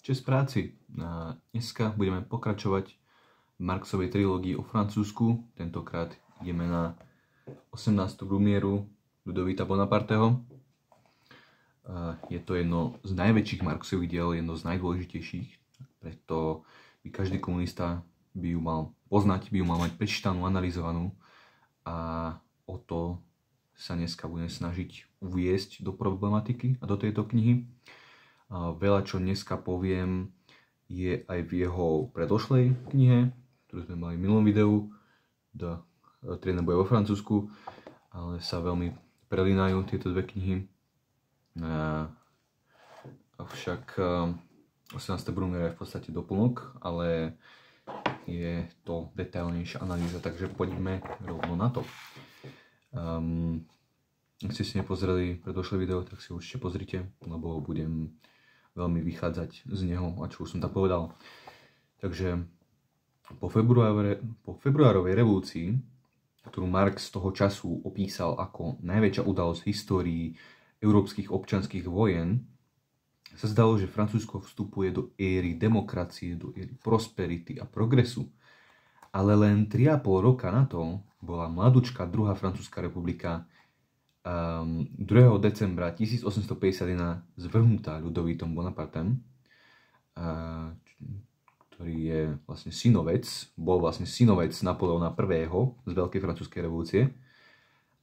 Česť práci. Dneska budeme pokračovať v Marxovej trilógii o Francúzsku. Tentokrát ideme na 18. Brumieru Ludovita Bonaparteho. Je to jedno z najväčších Marxových diel, jedno z najdôležitejších. Preto by každý komunista by ju mal poznať, by ju mal mať prečítanú, analyzovanú. A o to sa dneska budeme snažiť uviesť do problematiky a do tejto knihy. Veľa, čo dneska poviem, je aj v jeho predošlej knihe, ktorú sme mali v minulom videu, Triedne boje vo Francúzsku, ale sa veľmi prelínajú tieto dve knihy. Avšak 18. Brumier je v podstate doplnok, ale je to detailnejšia analýza, takže poďme rovno na to. Ak ste si nepozreli predošlé video, tak si určite pozrite, lebo budem veľmi vychádzať z neho, a čo už som tak povedal. Takže po februárovej revolúcii, ktorú Marx toho času opísal ako najväčšia udalosť v histórii európskych občianskych vojen, sa zdalo, že Francúzsko vstupuje do éry demokracie, do éry prosperity a progresu. Ale len 3,5 roka na to bola mladúčka druhá francúzska republika 2. decembra 1851 zvrhnutá Ludovitom Bonapartem, ktorý je vlastne bol synovec Napoleona I. z Veľkej francúzskej revolúcie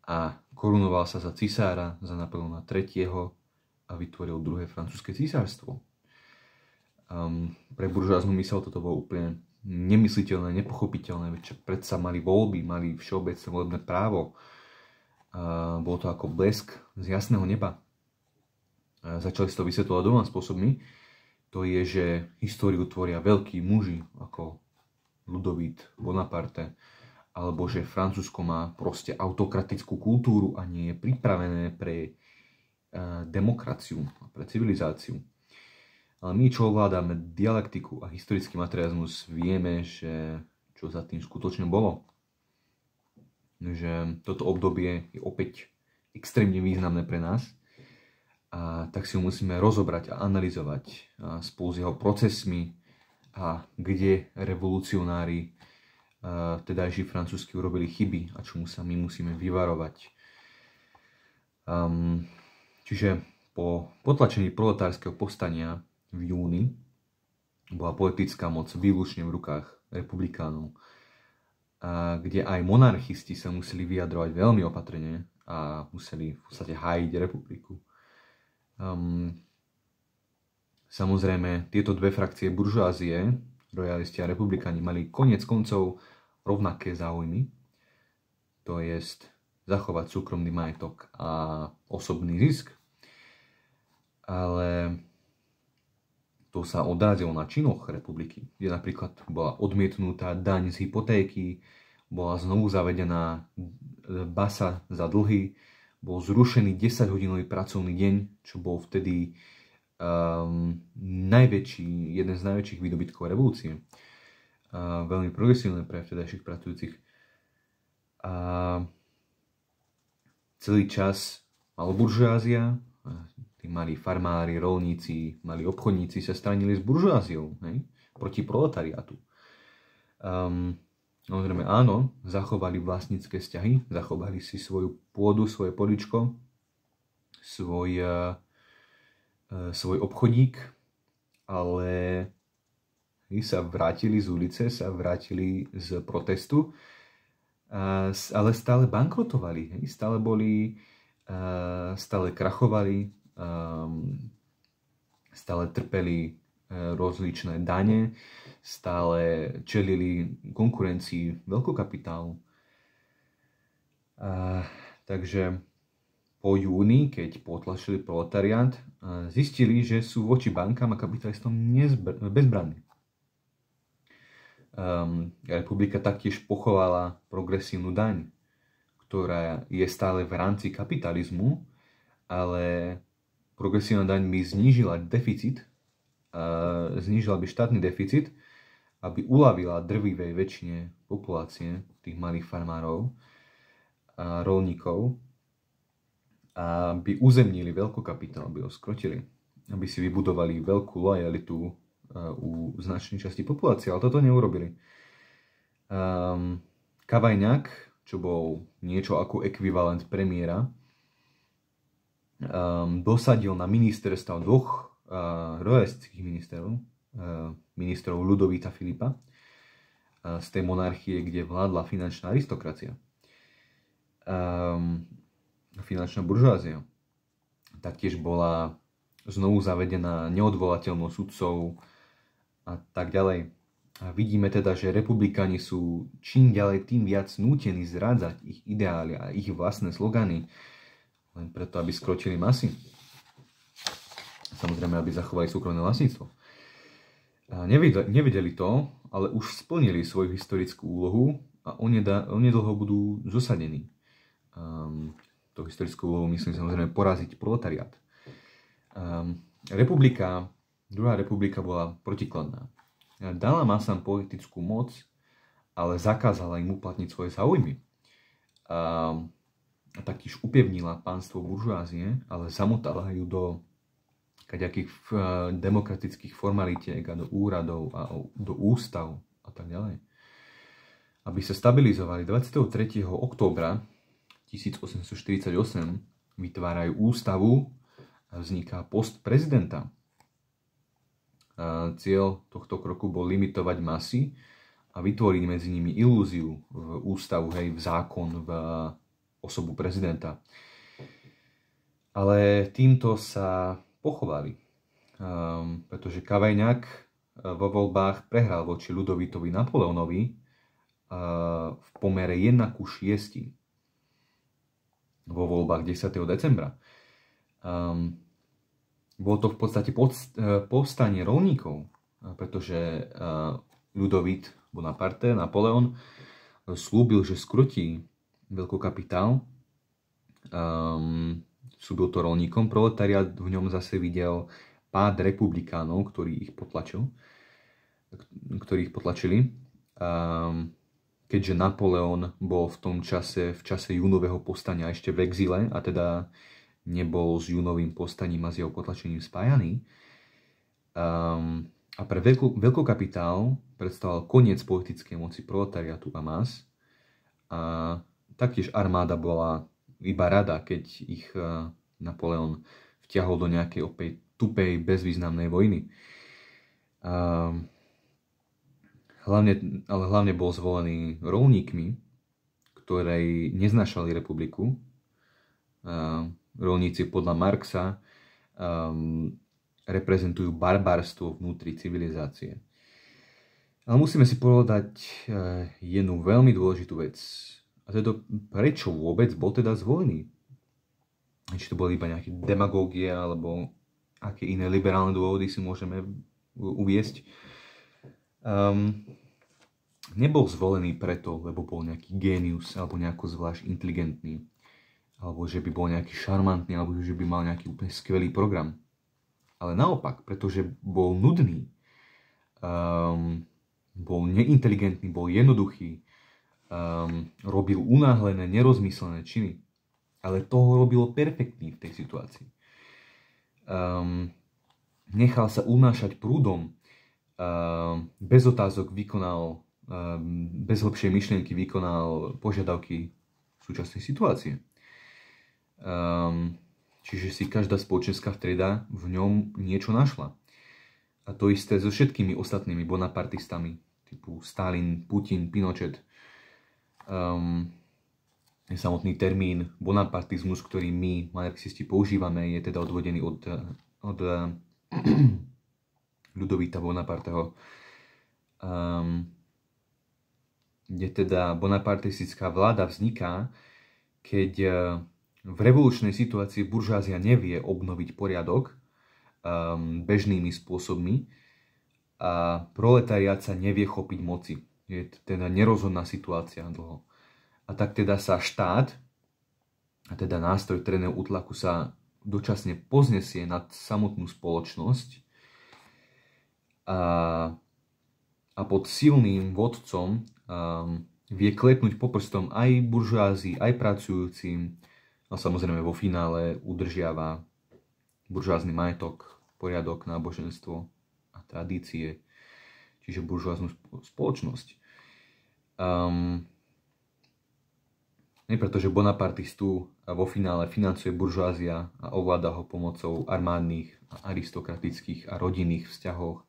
a korunoval sa za cisára za Napoleona III. A vytvoril druhé francúzske císarstvo. Pre buržoáznu myseľ toto bolo úplne nemysliteľné, nepochopiteľné, veď predsa mali voľby, mali všeobecné volebné právo. Bolo to ako blesk z jasného neba. Začali si to vysvetľovať dvoma spôsobmi. To je, že históriu tvoria veľkí muži ako Ludovít Bonaparte, alebo že Francúzsko má proste autokratickú kultúru a nie je pripravené pre demokraciu, pre civilizáciu. Ale my, čo ovládame dialektiku a historický materializmus, vieme, že čo za tým skutočne bolo. Že toto obdobie je opäť extrémne významné pre nás a tak si ho musíme rozobrať a analyzovať spolu s jeho procesmi a kde revolucionári tedajší francúzsky urobili chyby a čomu sa my musíme vyvarovať. Čiže po potlačení proletárskeho povstania v júni bola politická moc výlučne v rukách republikánov, kde aj monarchisti sa museli vyjadrovať veľmi opatrne a museli v podstate hájiť republiku. Samozrejme, tieto dve frakcie buržoázie, rojalisti a republikáni, mali koniec koncov rovnaké záujmy, to jest zachovať súkromný majetok a osobný zisk. Ale to sa odrazilo na činoch republiky, kde napríklad bola odmietnutá daň z hypotéky, bola znovu zavedená basa za dlhy, bol zrušený 10-hodinový pracovný deň, čo bol vtedy jeden z najväčších výdobytkov revolúcie. Veľmi progresívne pre vtedajších pracujúcich. A celý čas mal buržoázia, tí mali farmári, roľníci, mali obchodníci sa stranili s buržoáziou, proti proletariátu. Samozrejme áno, zachovali vlastnícke vzťahy, zachovali si svoju pôdu, svoje poličko, svoj obchodík, ale sa vrátili z ulice, sa vrátili z protestu, ale stále bankrotovali, stále krachovali, stále trpeli rozličné dane, stále čelili konkurencii veľkokapitálu. Takže po júni, keď potlačili proletariát, zistili, že sú voči bankám a kapitalistom bezbranní. Republika taktiež pochovala progresívnu daň, ktorá je stále v rámci kapitalizmu, ale progresívna daň by znížila by štátny deficit, aby uľavila drvivej väčšine populácie, tých malých farmárov a roľníkov, aby uzemnili veľkokapitál, aby ho skrotili, aby si vybudovali veľkú lojalitu u značnej časti populácie, ale toto neurobili. Kavajňák, čo bol niečo ako ekvivalent premiéra, dosadil na ministerstva dvoch royalistických ministrov Ľudovíta Filipa z tej monarchie, kde vládla finančná aristokracia, finančná buržoázia. Taktiež bola znovu zavedená neodvolateľnosť sudcov a tak ďalej. A vidíme teda, že republikáni sú čím ďalej tým viac nútení zrádzať ich ideály a ich vlastné slogany, len preto, aby skrotili masy. Samozrejme, aby zachovali súkromné vlastníctvo. Nevedeli to, ale už splnili svoju historickú úlohu a onedlho budú zosadení. To historickú úlohu myslím samozrejme poraziť proletariát. Druhá republika bola protikladná. Dala masám politickú moc, ale zakázala im uplatniť svoje záujmy. A taktiež upevnila pánstvo buržoázie, ale zamotala ju do kaďakých demokratických formalitiek a do úradov a do ústav a tak ďalej. Aby sa stabilizovali 23. októbra 1848 vytvárajú ústavu a vzniká post prezidenta. Cieľ tohto kroku bol limitovať masy a vytvoriť medzi nimi ilúziu v ústavu, v zákon, v osobu prezidenta. Ale týmto sa pochovali, pretože Kavajňák vo voľbách prehral voči Ľudovítovi Napoleonovi v pomere 1:6 vo voľbách 10. decembra. Bolo to v podstate povstanie roľníkov, pretože Ľudovít Bonaparte, Napoleon, slúbil, že skrotí veľkokapitál, slúbil to roľníkom, proletariát v ňom zase videl pád republikánov, ktorí ich potlačili. Keďže Napoleon bol v čase júnového povstania ešte v exíle, a teda nebol s júnovým povstaním a s jeho potlačením spájaný. A pre veľkokapitál predstavoval koniec politickej moci proletariátu a más. A taktiež armáda bola iba rada, keď ich Napoleon vtiahol do nejakej opäť tupej, bezvýznamnej vojny. Hlavne bol zvolený roľníkmi, ktorí neznášali republiku. Roľníci podľa Marxa reprezentujú barbarstvo vnútri civilizácie. Ale musíme si povedať jednu veľmi dôležitú vec. A teda, prečo vôbec bol teda zvolený? Či to boli iba nejaké demagógie, alebo aké iné liberálne dôvody si môžeme uviesť. Nebol zvolený preto, lebo bol nejaký génius, alebo nejako zvlášť inteligentný, alebo že by bol nejaký šarmantný, alebo že by mal nejaký úplne skvelý program. Ale naopak, pretože bol nudný, bol neinteligentný, bol jednoduchý, robil unáhlené, nerozmyslené činy. Ale toho robilo perfektný v tej situácii. Nechal sa unášať prúdom, bez otázok vykonal, bez hlbšej myšlienky vykonal požiadavky súčasnej situácie. Čiže si každá spoločenská trieda v ňom niečo našla. A to isté so všetkými ostatnými bonapartistami, typu Stalin, Putin, Pinochet. Samotný termín bonapartizmus, ktorý my, marxisti, používame, je teda odvodený od Ľudovíta Bonaparteho, kde teda bonapartistická vláda vzniká, keď v revolučnej situácii buržázia nevie obnoviť poriadok bežnými spôsobmi a proletariát sa nevie chopiť moci. Je teda nerozhodná situácia dlho. A tak teda sa štát, a teda nástroj terénneho útlaku sa dočasne poznesie nad samotnú spoločnosť a pod silným vodcom vie klepnúť po prstom aj buržoázii, aj pracujúcim, a samozrejme vo finále udržiava buržoázny majetok, poriadok, náboženstvo a tradície, čiže buržoáznu spoločnosť. Nie preto, že bonapartistu vo finále financuje buržoázia a ovláda ho pomocou armádnych, aristokratických a rodinných vzťahov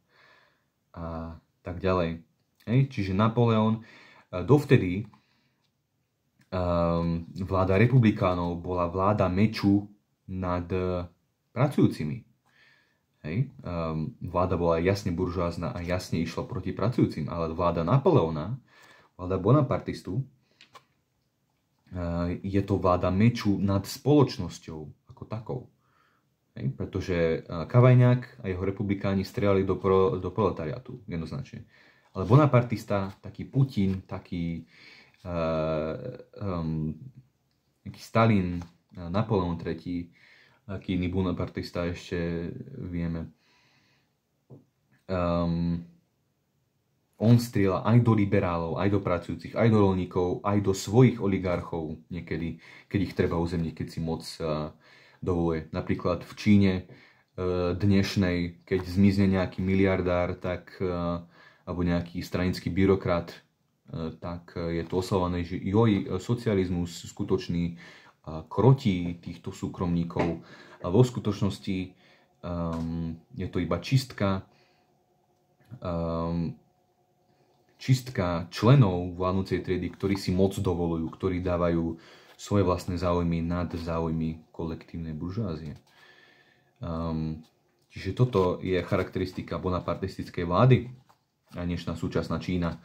a tak ďalej. Čiže Napoleon dovtedy vláda republikánov bola vláda meču nad pracujúcimi. Vláda bola jasne buržoázna a jasne išla proti pracujúcim, ale vláda Napoleona, vláda bonapartistu, je to vláda meču nad spoločnosťou ako takou. Pretože Cavaignac a jeho republikáni strieľali do proletariátu, jednoznačne. Ale bonapartista, taký Putin, taký Stalin, Napoleon III, aký iný bonapartista ešte vieme. On strieľa aj do liberálov, aj do pracujúcich, aj do roľníkov, aj do svojich oligarchov niekedy, keď ich treba uzemniť, keď si moc dovoluje. Napríklad v Číne dnešnej, keď zmizne nejaký miliardár, tak, alebo nejaký stranický byrokrat, tak je to oslavované, že socializmus skutočný krotí týchto súkromníkov. A vo skutočnosti je to iba čistka členov vládnucej triedy, ktorí si moc dovolujú, ktorí dávajú svoje vlastné záujmy nad záujmy kolektívnej buržoázie. Čiže toto je charakteristika bonapartistickej vlády. A dnešná súčasná Čína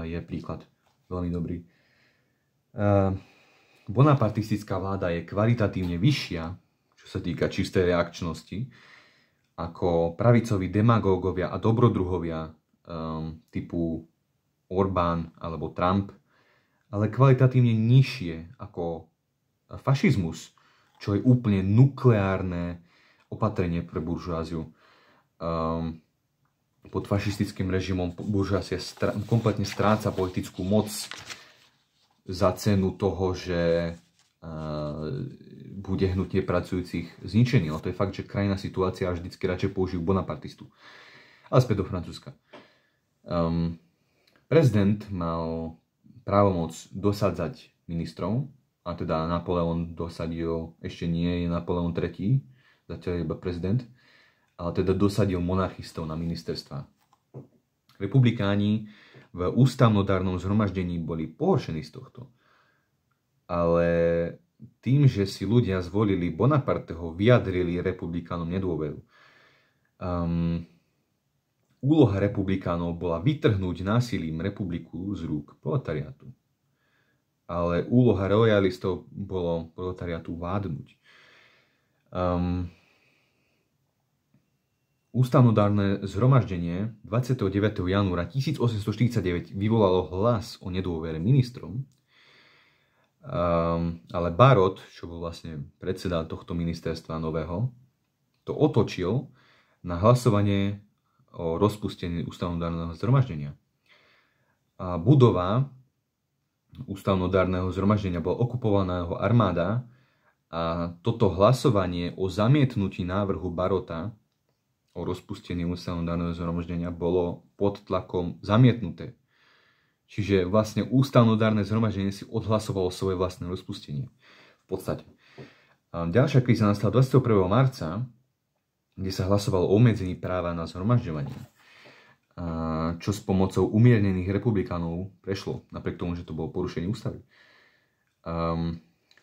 je príklad veľmi dobrý. Bonapartistická vláda je kvalitatívne vyššia, čo sa týka čistej reakčnosti, ako pravicoví demagógovia a dobrodruhovia typu Orbán alebo Trump, ale kvalitatívne nižšie ako fašizmus, čo je úplne nukleárne opatrenie pre buržoáziu. Pod fašistickým režimom buržoázia kompletne stráca politickú moc za cenu toho, že bude hnutie pracujúcich zničený. Ale to je fakt, že krajná situácia a vždycky radšej použijú bonapartistu. Ale späť do Francúzska. Prezident mal právomoc dosadzať ministrov, a teda Napoleon dosadil, ešte nie je Napoleon III, zatiaľ je iba prezident, ale teda dosadil monarchistov na ministerstva. Republikáni v ústavnodárnom zhromaždení boli pohoršení z tohto. Ale tým, že si ľudia zvolili Bonaparteho, vyjadrili republikánom nedôveru. Úloha republikánov bola vytrhnúť násilím republiku z rúk proletariátu. Ale úloha royalistov bolo proletariátu vládnuť. Ústavnodárne zhromaždenie 29. januára 1849 vyvolalo hlas o nedôvere ministrom, ale Barrot, čo bol vlastne predseda tohto ministerstva nového, to otočil na hlasovanie o rozpustení ústavnodárneho zhromaždenia. A budova ústavnodárneho zhromaždenia bola okupovaná jeho armáda a toto hlasovanie o zamietnutí návrhu Barrota o rozpustení ústavnodárneho zhromaždenia bolo pod tlakom zamietnuté. Čiže vlastne ústavnodárne zhromaždenie si odhlasovalo svoje vlastné rozpustenie. V podstate. Ďalšia kríza nastala 21. marca, kde sa hlasovalo o obmedzení práva na zhromažďovanie, čo s pomocou umiernených republikánov prešlo, napriek tomu, že to bolo porušenie ústavy.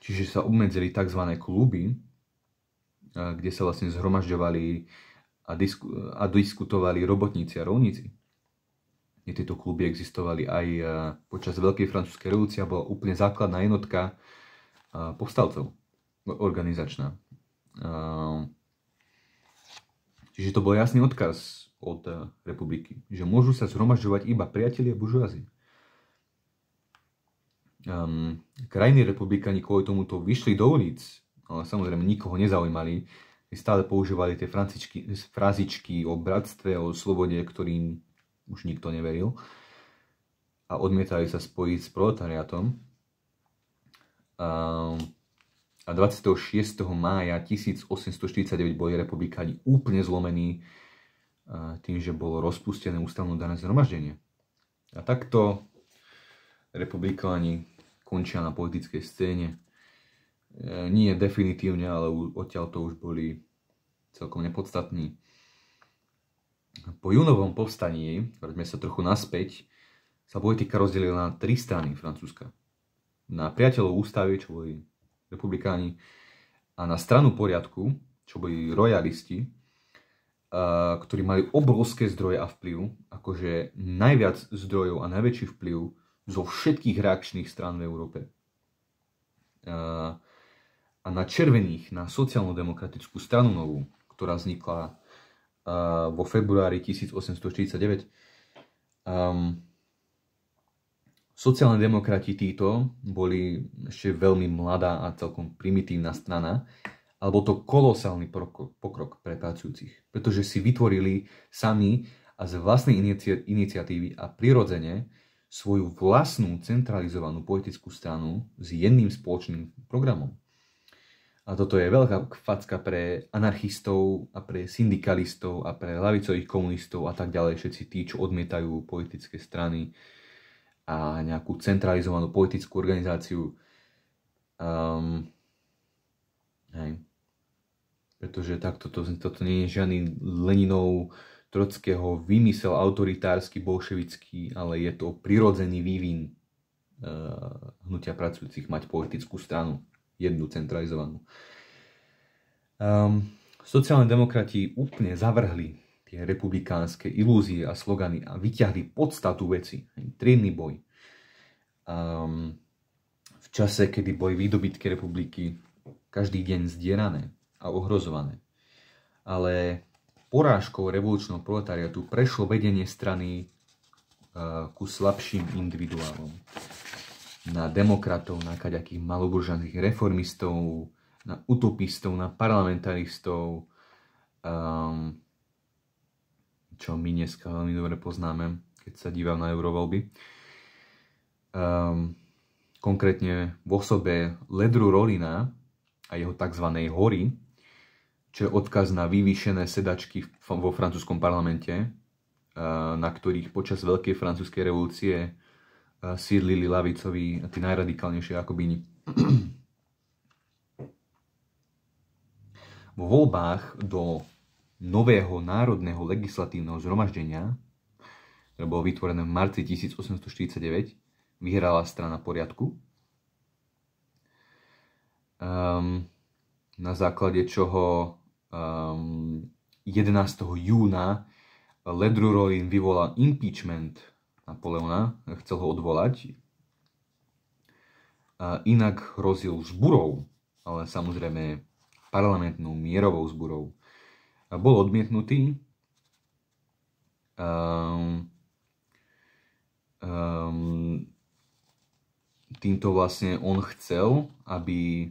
Čiže sa obmedzili tzv. Kluby, kde sa vlastne zhromažďovali a diskutovali robotníci a rolníci. Tieto kluby existovali aj počas Veľkej francúzskej revolúcie a bola úplne základná jednotka povstalcov, organizačná. Čiže to bol jasný odkaz od republiky, že môžu sa zhromažďovať iba priatelia buržoázie. Krajní republikáni kvôli tomuto vyšli do ulic, ale samozrejme nikoho nezaujímali, stále používali tie frázičky o bratstve, o slobode, ktorým už nikto neveril a odmietali sa spojiť s proletariátom. A 26. mája 1849 boli republikáni úplne zlomení, tým, že bolo rozpustené ústavnodarné zhromaždenie. A takto republikáni končia na politickej scéne. Nie definitívne, ale odtiaľ to už boli celkom nepodstatní. Po júnovom povstaní, vráťme sa trochu naspäť, sa politika rozdelila na 3 strany Francúzska. Na priateľov ústavy, čo boli republikáni, a na stranu poriadku, čo boli royalisti, ktorí mali obrovské zdroje a vplyv, akože najviac zdrojov a najväčší vplyv zo všetkých reakčných strán v Európe. A na červených, na sociálno-demokratickú stranu novú, ktorá vznikla vo februári 1849. Sociálne demokrati títo boli ešte veľmi mladá a celkom primitívna strana, alebo to kolosálny pokrok pre pracujúcich, pretože si vytvorili sami a z vlastnej iniciatívy a prirodzene svoju vlastnú centralizovanú politickú stranu s jedným spoločným programom. A toto je veľká facka pre anarchistov a pre syndikalistov a pre ľavicových komunistov a tak ďalej, všetci tí, čo odmietajú politické strany a nejakú centralizovanú politickú organizáciu. Pretože takto toto nie je žiadny Leninov, Trockého vymysel autoritársky, bolševický, ale je to prirodzený vývin hnutia pracujúcich mať politickú stranu, jednu centralizovanú. Sociálne demokrati úplne zavrhli tie republikánske ilúzie a slogany a vyťahli podstatu veci, triedny boj. V čase, kedy boli výdobytky republiky každý deň zdierané a ohrozované. Ale porážkou revolučného proletariatu prešlo vedenie strany ku slabším individuálom. Na demokratov, na kaďakých maloburžanských reformistov, na utopistov, na parlamentaristov, čo my dneska veľmi dobre poznáme, keď sa dívam na eurovoľby. Konkrétne v osobe Ledru Rollina a jeho tzv. Hory, čo je odkaz na vyvýšené sedačky vo francúzskom parlamente, na ktorých počas Veľkej francúzskej revolúcie sídlili lavicoví a tí najradikálnejšie Jakobíni. Vo voľbách do nového národného legislatívneho zhromaždenia, ktoré bolo vytvorené v marci 1849, vyhrala strana poriadku, na základe čoho 11. júna Ledru Rollin vyvolal impeachment Napoleona, chcel ho odvolať. Inak hrozil zburou, ale samozrejme parlamentnou mierovou zburou. Bol odmietnutý. Týmto vlastne on chcel, aby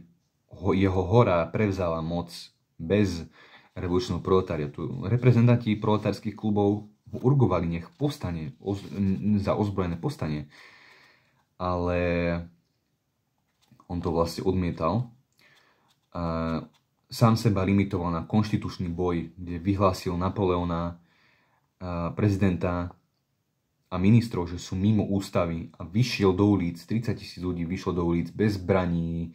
jeho hora prevzala moc bez revolučného proletariatu. Reprezentanti proletárskych klubov ho urgovali, nech povstane za ozbrojené povstanie. Ale on to vlastne odmietal. Sám seba limitoval na konštitučný boj, kde vyhlásil Napoleona, prezidenta a ministrov, že sú mimo ústavy, a vyšiel do ulic, 30 000 ľudí vyšlo do ulic bez zbraní,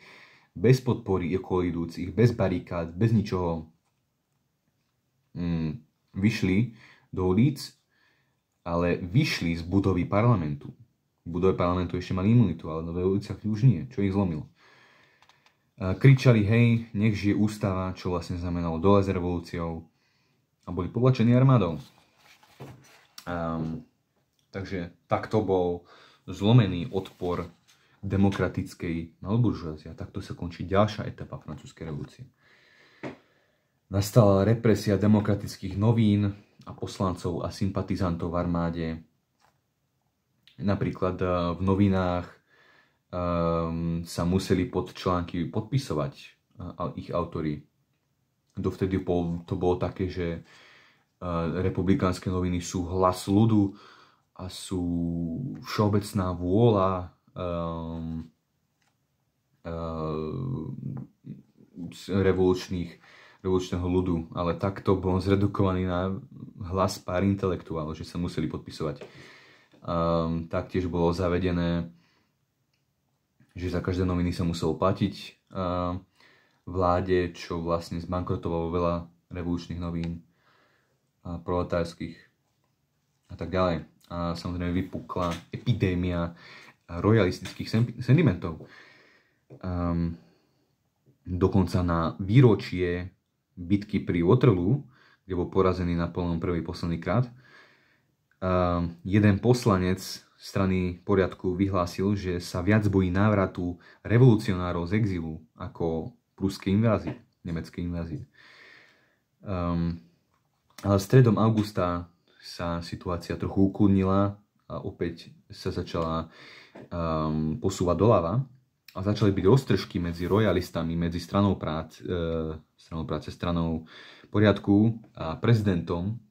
bez podpory okolidúcich, bez barikád, bez ničoho. Vyšli do ulic, ale vyšli z budovy parlamentu. V budove parlamentu ešte mali imunitu, ale v uliciach už nie, čo ich zlomilo. Kričali, hej, nech žije ústava, čo vlastne znamenalo dole s revolúciou, a boli potlačení armádou. Takže takto bol zlomený odpor demokratickej maloburžoázie. A takto sa končí ďalšia etapa francúzskej revolúcie. Nastala represia demokratických novín a poslancov a sympatizantov v armáde. Napríklad v novinách sa museli pod články podpisovať ich autori. Dovtedy to bolo také, že republikánske noviny sú hlas ľudu a sú všeobecná vôľa revolučného ľudu, ale takto bol zredukovaný na hlas pár intelektuálov, že sa museli podpisovať. Taktiež bolo zavedené, že za každé noviny sa muselo platiť vláde, čo vlastne zbankrotovalo veľa revolučných novín, proletárskych a tak ďalej. A samozrejme vypukla epidémia royalistických sentimentov. Dokonca na výročie bitky pri Waterloo, kde bol porazený Napoleon I posledný krát, jeden poslanec strany Poriadku vyhlásil, že sa viac bojí návratu revolucionárov z exilu ako pruskej invázie, nemeckej invázie. Ale stredom augusta sa situácia trochu ukludnila a opäť sa začala posúvať doľava a začali byť roztržky medzi royalistami, medzi stranou práce, stranou Poriadku a prezidentom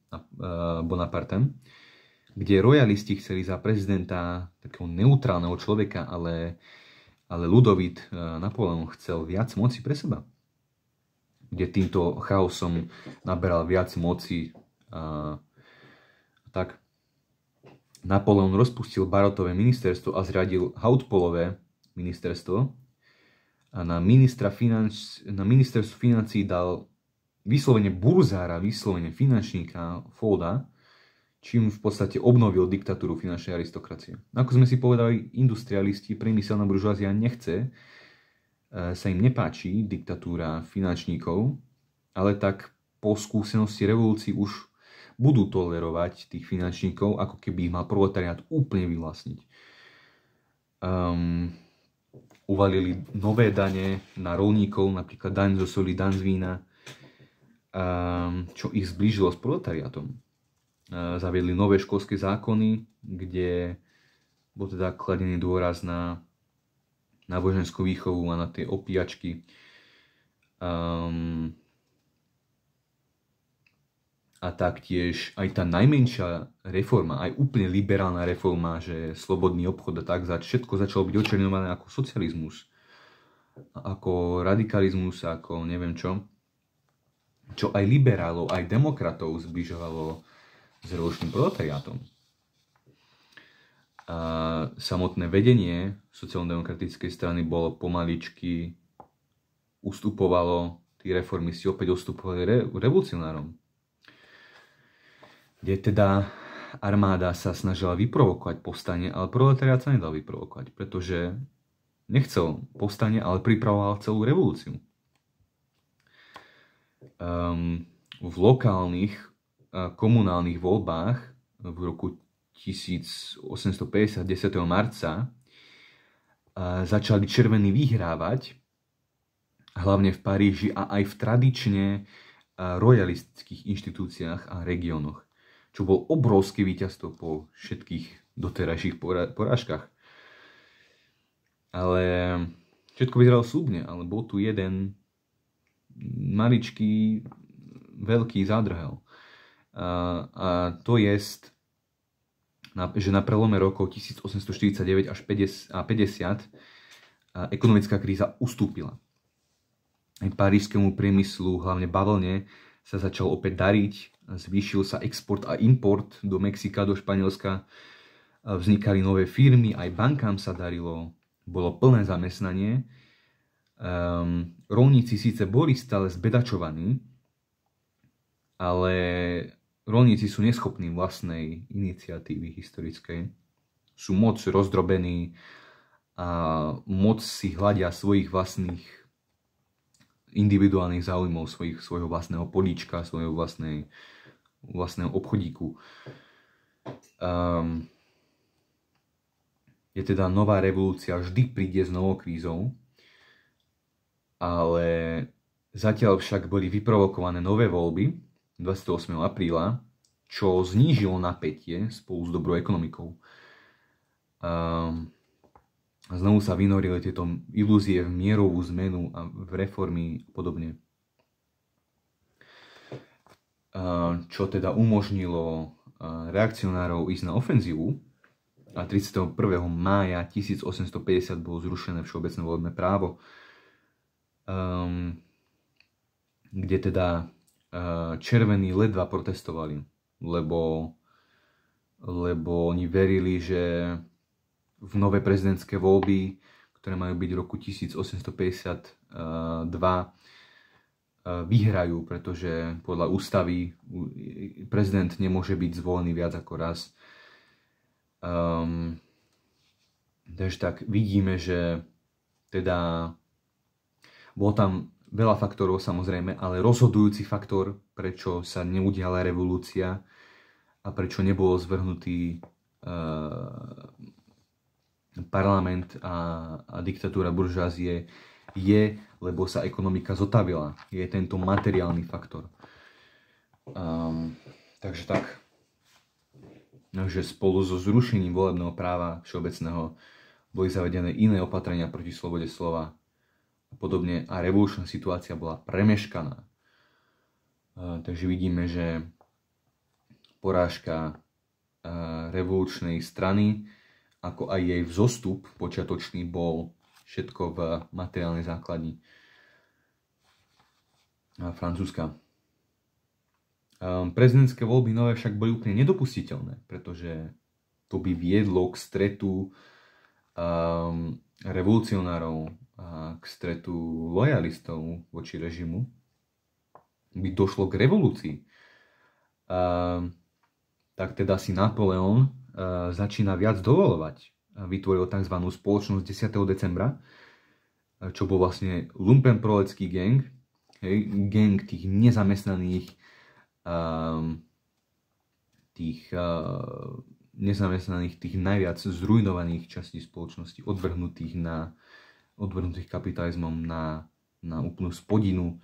Bonapartem, kde royalisti chceli za prezidenta takého neutrálneho človeka, ale Ludovít Napoleon chcel viac moci pre seba, kde týmto chaosom naberal viac moci. Tak Napoleon rozpustil Barotové ministerstvo a zriadil Hautpolové ministerstvo a na ministerstvo financií dal vyslovene burzára, vyslovene finančníka Folda, čím v podstate obnovil diktatúru finančnej aristokracie. Ako sme si povedali, industrialisti, priemyselná buržoázia nechce, sa im nepáči diktatúra finančníkov, ale tak po skúsenosti revolúcií už budú tolerovať tých finančníkov, ako keby ich mal proletariát úplne vyvlastniť. Uvalili nové dane na roľníkov, napríklad daň zo soli, daň z vína, čo ich zblížilo s proletariátom. Zaviedli nové školské zákony, kde bol teda kladený dôraz na náboženskú výchovu a na tie opíjačky. A taktiež aj tá najmenšia reforma, aj úplne liberálna reforma, že slobodný obchod a tak, všetko začalo byť očerňované ako socializmus, ako radikalizmus, ako neviem čo. Čo aj liberálov, aj demokratov zbližovalo s revolučným proletariátom. A samotné vedenie sociálno-demokratickej strany bolo pomaličky, ustupovalo, tí reformisti opäť ustupovali revolucionárom. Kde teda armáda sa snažila vyprovokovať povstanie, ale proletariát sa nedal vyprovokovať, pretože nechcel povstanie, ale pripravoval celú revolúciu. V lokálnych komunálnych voľbách v roku 1850, 10. marca, začali červení vyhrávať, hlavne v Paríži a aj v tradične royalistických inštitúciách a regiónoch, čo bol obrovské víťazstvo po všetkých doterajších porážkach. Ale všetko vyzeralo súdne, ale bol tu jeden maličký, veľký zádrhel. A to jest, že na prelome rokov 1849 až 50 ekonomická kríza ustúpila. Aj parížskému priemyslu, hlavne bavlne, sa začal opäť dariť, zvýšil sa export a import do Mexika, do Španielska, vznikali nové firmy, aj bankám sa darilo, bolo plné zamestnanie. Roľníci síce boli stále zbedačovaní, ale roľníci sú neschopní vlastnej iniciatívy historickej, sú moc rozdrobení a moc si hľadia svojich vlastných individuálnych záujmov, svojho vlastného políčka, svojho vlastného obchodíku. Je teda nová revolúcia, vždy príde s novou krízou, ale zatiaľ však boli vyprovokované nové voľby 28. apríla, čo znížilo napätie spolu s dobrou ekonomikou. Znovu sa vynorili tieto ilúzie v mierovú zmenu a v reformy a podobne. Čo teda umožnilo reakcionárov ísť na ofenzívu a 31. mája 1850 bolo zrušené všeobecné volebné právo. kde teda červení ledva protestovali, lebo oni verili, že v nové prezidentské voľby, ktoré majú byť v roku 1852, vyhrajú, pretože podľa ústavy prezident nemôže byť zvolený viac ako raz. Takže tak vidíme, že teda bolo tam veľa faktorov samozrejme, ale rozhodujúci faktor, prečo sa neudiala revolúcia a prečo nebolo zvrhnutý parlament a diktatúra buržázie, je, lebo sa ekonomika zotavila. Je tento materiálny faktor. Takže tak. Takže spolu so zrušením volebného práva všeobecného boli zavedené iné opatrenia proti slobode slova a podobne a revolučná situácia bola premeškaná. Takže vidíme, že porážka revolučnej strany, ako aj jej vzostup počiatočný, bol všetko v materiálnej základni Francúzska. Prezidentské voľby nové však boli úplne nedopustiteľné, pretože to by viedlo k stretu revolucionárov a k stretu lojalistov voči režimu. By došlo k revolúcii. Tak teda si Napoleon začína viac dovoľovať. Vytvoril tzv. Spoločnosť 10. decembra, čo bol vlastne lumpenprolecký gang, gang tých nezamestnaných, tých najviac zrujnovaných častí spoločnosti, odvrhnutých kapitalizmom na úplnú spodinu,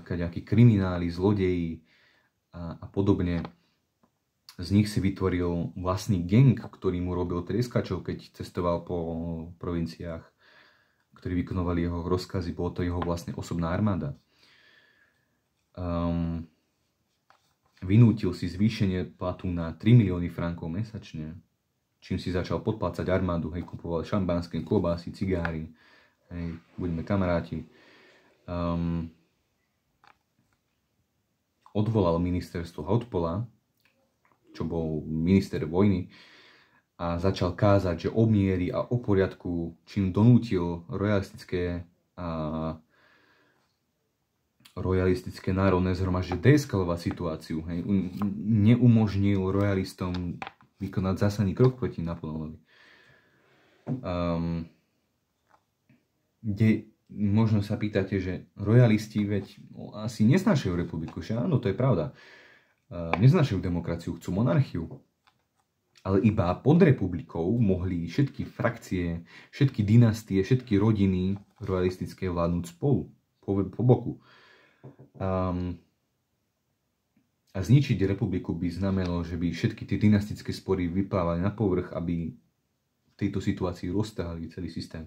kadejakí krimináli, zlodeji a podobne. Z nich si vytvoril vlastný gang, ktorý mu robil trieskačov, keď cestoval po provinciách, ktorí vykonovali jeho rozkazy. Bolo to jeho vlastne osobná armáda. Vynútil si zvýšenie platu na 3 milióny frankov mesačne, čím si začal podplácať armádu, kupoval šampanské, klobásy, cigáry, budeme kamaráti. Odvolal ministerstvo Hautpola, čo bol minister vojny, a začal kázať, že o miery a o poriadku, čím donútil rojalistické národné zhromaždenie deeskalovať situáciu. Neumožnil rojalistom vykonať zásadný krok proti Napoleonovi. Kde možno sa pýtate, že rojalisti veď asi neznášajú republiku, že áno, to je pravda. Neznášajú demokraciu, chcú monarchiu. Ale iba pod republikou mohli všetky frakcie, všetky dynastie, všetky rodiny rojalistické vládnuť spolu, po boku. A zničiť republiku by znamenalo, že by všetky tie dynastické spory vyplávali na povrch, aby v tejto situácii roztrhali celý systém.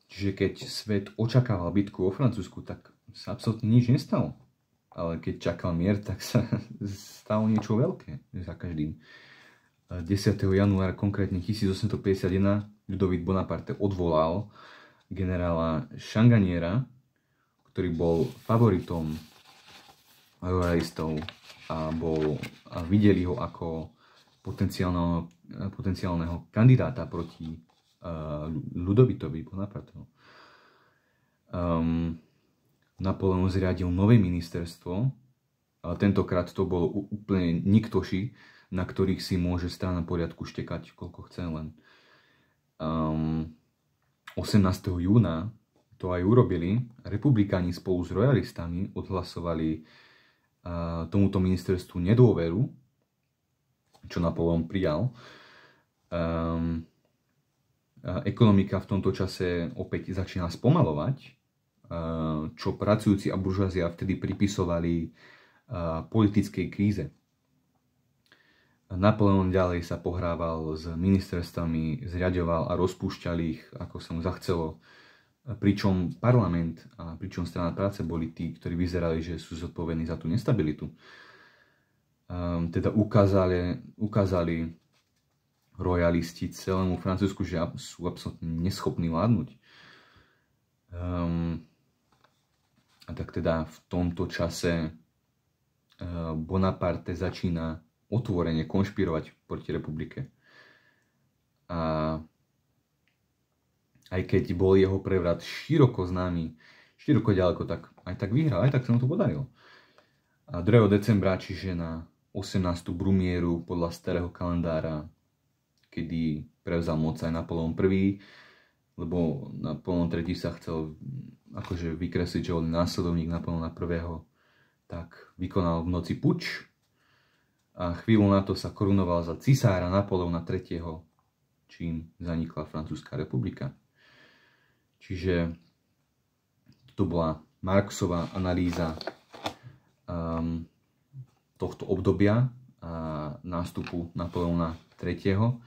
Čiže keď svet očakával bitku o Francúzsku, tak sa absolútne nič nestalo. Ale keď čakal mier, tak sa stalo niečo veľké za každým. 10. januára, konkrétne 1851, Ludovít Bonaparte odvolal generála Changaniera, ktorý bol favoritom royalistov a videli ho ako potenciálneho kandidáta proti Ludovítovi Bonaparteho. Napoleon zriadil nové ministerstvo, ale tentokrát to bolo úplne niktoši, na ktorých si môže strana poriadku štekať, koľko chce len. 18. júna to aj urobili. Republikáni spolu s royalistami odhlasovali tomuto ministerstvu nedôveru, čo Napoleon prijal. Ekonomika v tomto čase opäť začína spomalovať, čo pracujúci a buržoázia vtedy pripisovali politickej kríze. Napoleon ďalej sa pohrával s ministerstvami, zriaďoval a rozpúšťal ich, ako sa mu zachcelo, pričom parlament a pričom strana práce boli tí, ktorí vyzerali, že sú zodpovední za tú nestabilitu. Teda ukázali royalisti celému Francúzsku, že sú absolútne neschopní vládnuť. A tak teda v tomto čase Bonaparte začína otvorene konšpirovať proti republike. A aj keď bol jeho prevrat široko známy, široko ďaleko, tak aj tak vyhral, aj tak sa mu to podarilo. A 2. decembra, čiže na 18. Brumieru podľa starého kalendára, kedy prevzal moc aj Napoleon I, lebo Napoleon III sa chcel akože vykresliť, že on je následovník Napoleona I, tak vykonal v noci puč a chvíľu na to sa korunoval za cisára Napoleona III, čím zanikla Francúzska republika. Čiže to bola Marxová analýza tohto obdobia a nástupu Napoleona III.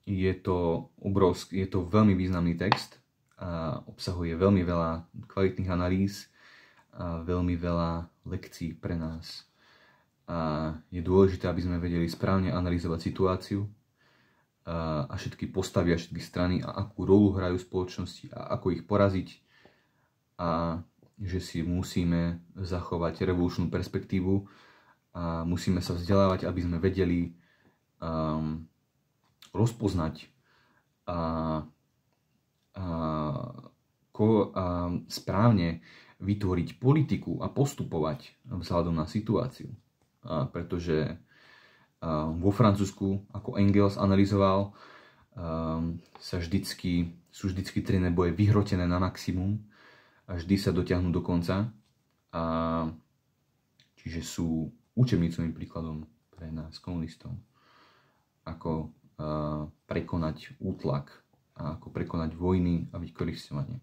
Je to veľmi významný text a obsahuje veľmi veľa kvalitných analýz a veľmi veľa lekcií pre nás. A je dôležité, aby sme vedeli správne analyzovať situáciu a všetky postavy a všetky strany a akú rolu hrajú v spoločnosti a ako ich poraziť a že si musíme zachovať revolučnú perspektívu a musíme sa vzdelávať, aby sme vedeli rozpoznať a správne vytvoriť politiku a postupovať vzhľadom na situáciu. Pretože vo Francúzsku, ako Engels analyzoval, sú vždycky trené boje vyhrotené na maximum a vždy sa dotiahnu do konca. Čiže sú učebnicovým príkladom pre nás, komunistov, ako prekonať útlak a ako prekonať vojny a vykorisťovanie.